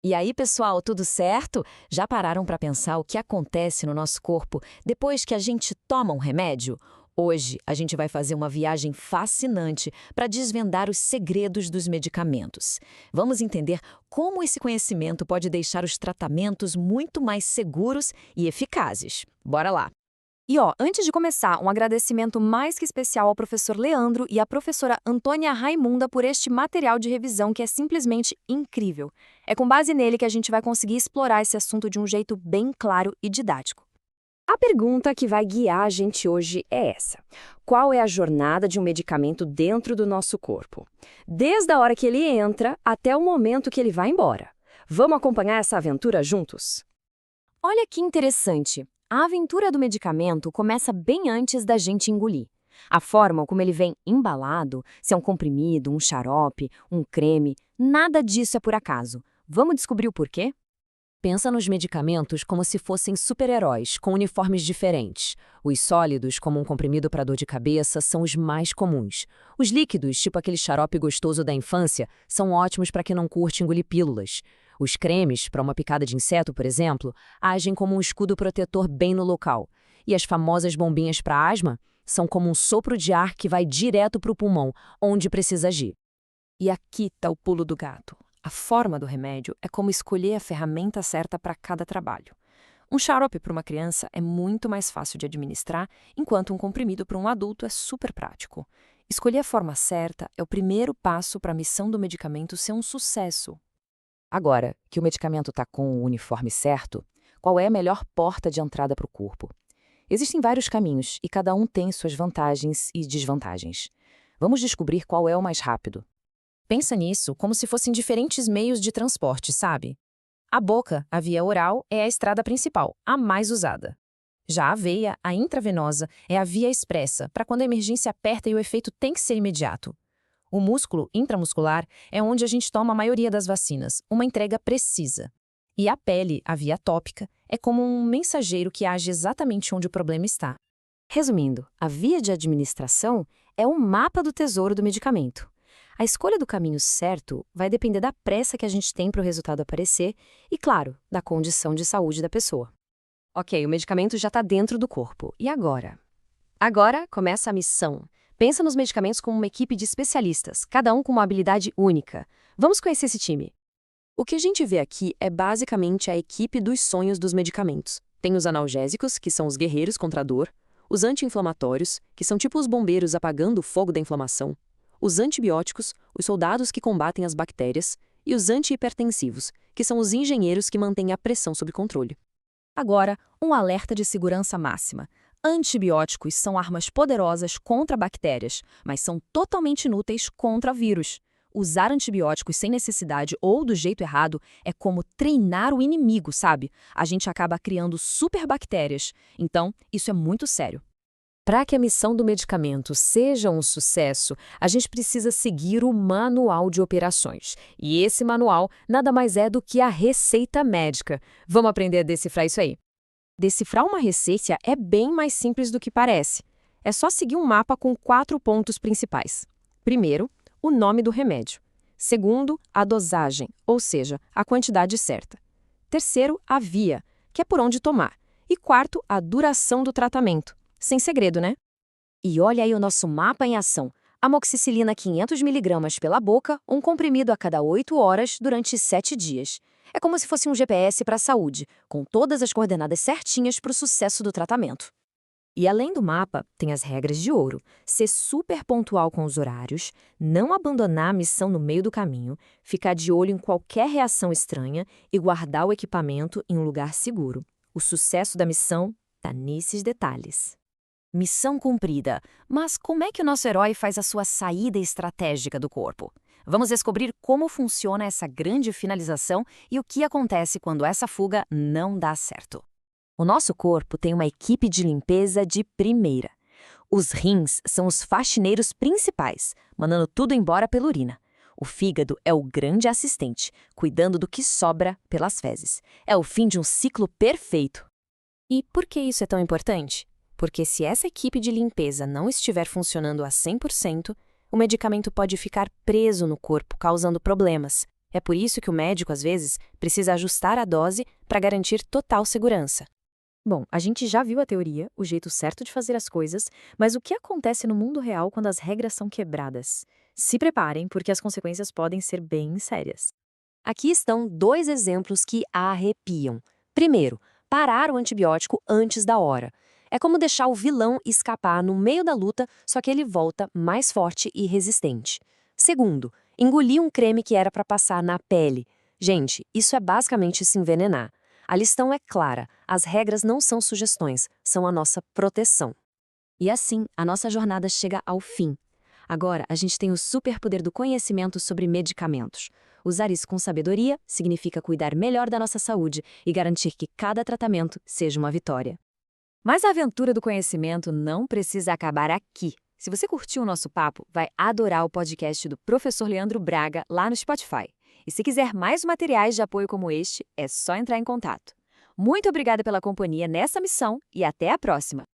E aí, pessoal, tudo certo? Já pararam para pensar o que acontece no nosso corpo depois que a gente toma um remédio? Hoje, a gente vai fazer uma viagem fascinante para desvendar os segredos dos medicamentos. Vamos entender como esse conhecimento pode deixar os tratamentos muito mais seguros e eficazes. Bora lá! E antes de começar, um agradecimento mais que especial ao professor Leandro e à professora Antônia Raimunda por este material de revisão que é simplesmente incrível. É com base nele que a gente vai conseguir explorar esse assunto de um jeito bem claro e didático. A pergunta que vai guiar a gente hoje é essa: qual é a jornada de um medicamento dentro do nosso corpo? Desde a hora que ele entra até o momento que ele vai embora. Vamos acompanhar essa aventura juntos? Olha que interessante. A aventura do medicamento começa bem antes da gente engolir. A forma como ele vem embalado, se é um comprimido, um xarope, um creme, nada disso é por acaso. Vamos descobrir o porquê? Pensa nos medicamentos como se fossem super-heróis, com uniformes diferentes. Os sólidos, como um comprimido para dor de cabeça, são os mais comuns. Os líquidos, tipo aquele xarope gostoso da infância, são ótimos para quem não curte engolir pílulas. Os cremes, para uma picada de inseto, por exemplo, agem como um escudo protetor bem no local. E as famosas bombinhas para asma são como um sopro de ar que vai direto para o pulmão, onde precisa agir. E aqui está o pulo do gato. A forma do remédio é como escolher a ferramenta certa para cada trabalho. Um xarope para uma criança é muito mais fácil de administrar, enquanto um comprimido para um adulto é super prático. Escolher a forma certa é o primeiro passo para a missão do medicamento ser um sucesso. Agora, que o medicamento está com o uniforme certo, qual é a melhor porta de entrada para o corpo? Existem vários caminhos e cada um tem suas vantagens e desvantagens. Vamos descobrir qual é o mais rápido. Pensa nisso como se fossem diferentes meios de transporte, sabe? A boca, a via oral, é a estrada principal, a mais usada. Já a veia, a intravenosa, é a via expressa, para quando a emergência aperta e o efeito tem que ser imediato. O músculo intramuscular é onde a gente toma a maioria das vacinas, uma entrega precisa. E a pele, a via tópica, é como um mensageiro que age exatamente onde o problema está. Resumindo, a via de administração é o mapa do tesouro do medicamento. A escolha do caminho certo vai depender da pressa que a gente tem para o resultado aparecer e, claro, da condição de saúde da pessoa. Ok, o medicamento já está dentro do corpo. E agora? Agora começa a missão. Pensa nos medicamentos como uma equipe de especialistas, cada um com uma habilidade única. Vamos conhecer esse time. O que a gente vê aqui é basicamente a equipe dos sonhos dos medicamentos. Tem os analgésicos, que são os guerreiros contra a dor, os anti-inflamatórios, que são tipo os bombeiros apagando o fogo da inflamação, os antibióticos, os soldados que combatem as bactérias, e os antihipertensivos, que são os engenheiros que mantêm a pressão sob controle. Agora, um alerta de segurança máxima. Antibióticos são armas poderosas contra bactérias, mas são totalmente inúteis contra vírus. Usar antibióticos sem necessidade ou do jeito errado é como treinar o inimigo, sabe? A gente acaba criando superbactérias. Então, isso é muito sério. Para que a missão do medicamento seja um sucesso, a gente precisa seguir o manual de operações. E esse manual nada mais é do que a receita médica. Vamos aprender a decifrar isso aí. Decifrar uma receita é bem mais simples do que parece. É só seguir um mapa com 4 pontos principais. Primeiro, o nome do remédio. Segundo, a dosagem, ou seja, a quantidade certa. Terceiro, a via, que é por onde tomar. E quarto, a duração do tratamento. Sem segredo, né? E olha aí o nosso mapa em ação. Amoxicilina 500 mg pela boca, um comprimido a cada 8 horas durante 7 dias. É como se fosse um GPS para a saúde, com todas as coordenadas certinhas para o sucesso do tratamento. E além do mapa, tem as regras de ouro. Ser super pontual com os horários, não abandonar a missão no meio do caminho, ficar de olho em qualquer reação estranha e guardar o equipamento em um lugar seguro. O sucesso da missão está nesses detalhes. Missão cumprida. Mas como é que o nosso herói faz a sua saída estratégica do corpo? Vamos descobrir como funciona essa grande finalização e o que acontece quando essa fuga não dá certo. O nosso corpo tem uma equipe de limpeza de primeira. Os rins são os faxineiros principais, mandando tudo embora pela urina. O fígado é o grande assistente, cuidando do que sobra pelas fezes. É o fim de um ciclo perfeito. E por que isso é tão importante? Porque se essa equipe de limpeza não estiver funcionando a 100%, o medicamento pode ficar preso no corpo, causando problemas. É por isso que o médico, às vezes, precisa ajustar a dose para garantir total segurança. Bom, a gente já viu a teoria, o jeito certo de fazer as coisas, mas o que acontece no mundo real quando as regras são quebradas? Se preparem, porque as consequências podem ser bem sérias. Aqui estão 2 exemplos que arrepiam. Primeiro, parar o antibiótico antes da hora. É como deixar o vilão escapar no meio da luta, só que ele volta mais forte e resistente. Segundo, engolir um creme que era para passar na pele. Gente, isso é basicamente se envenenar. A lição é clara, as regras não são sugestões, são a nossa proteção. E assim, a nossa jornada chega ao fim. Agora, a gente tem o superpoder do conhecimento sobre medicamentos. Usar isso com sabedoria significa cuidar melhor da nossa saúde e garantir que cada tratamento seja uma vitória. Mas a aventura do conhecimento não precisa acabar aqui. Se você curtiu o nosso papo, vai adorar o podcast do Professor Leandro Braga lá no Spotify. E se quiser mais materiais de apoio como este, é só entrar em contato. Muito obrigada pela companhia nessa missão e até a próxima!